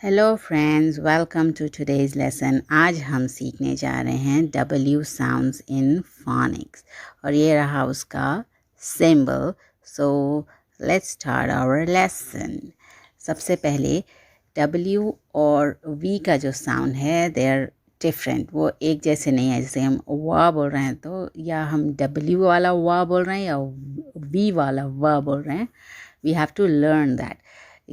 Hello friends, welcome to today's lesson. आज हम सीखने जा रहे हैं W साउंड्स इन फोनिक्स और ये रहा उसका सिंबल। So let's start our lesson. सबसे पहले W और V का जो साउंड है दे आर डिफरेंट, वो एक जैसे नहीं है। जैसे हम वा बोल रहे हैं तो या हम W वाला वा बोल रहे हैं या V वाला वा बोल रहे हैं, we have to learn that.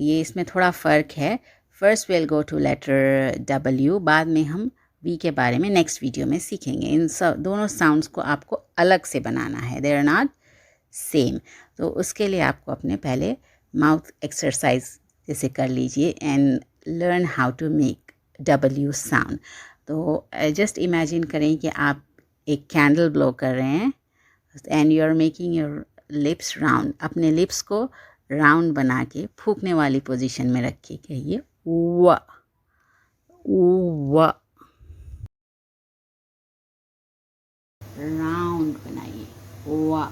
ये इसमें थोड़ा फ़र्क है। First will go to letter W, बाद में हम V के बारे में नेक्स्ट वीडियो में सीखेंगे। इन सब दोनों साउंड्स को आपको अलग से बनाना है, दे आर नॉट सेम। तो उसके लिए आपको अपने पहले माउथ एक्सरसाइज जैसे कर लीजिए and learn how to make W sound. तो जस्ट इमेजिन करें कि आप एक कैंडल ब्लो कर रहे हैं and you are making your lips round. अपने लिप्स को राउंड बना के फूकने वाली पोजीशन में रखिए। कहिए व व, राउंड बनाइए। व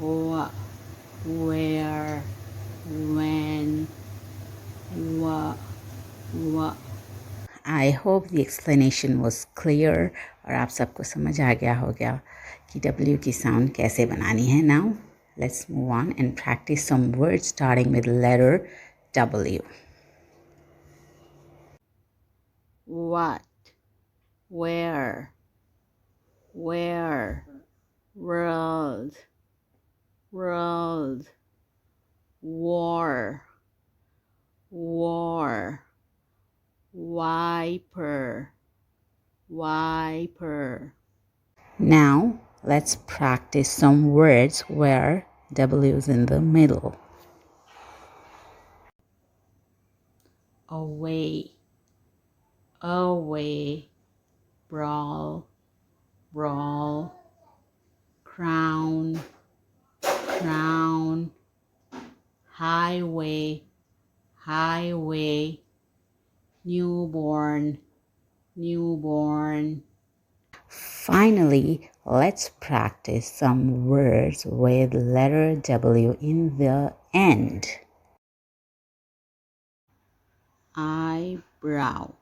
व, वेयर, व्हेन, व व। I hope the explanation was clear और आप सबको समझ आ गया होगा कि W की साउंड कैसे बनानी है। Now let's move on and practice some words starting with letter W. What, where, world, war, wiper. Now let's practice some words where W is in the middle. Away, brawl, crown, highway, newborn. Finally, let's practice some words with letter W in the end. Eyebrow,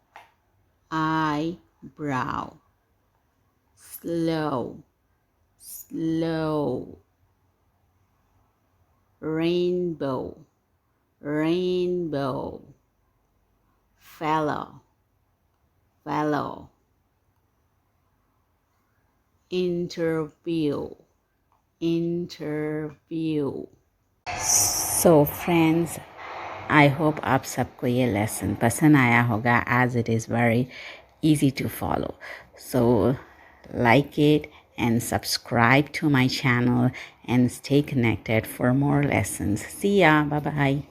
slow, rainbow, fellow, interview. So friends, I hope आप सबको ये lesson पसंद आया होगा, as it is very easy to follow. So like it and subscribe to my channel and stay connected for more lessons. See ya. Bye bye.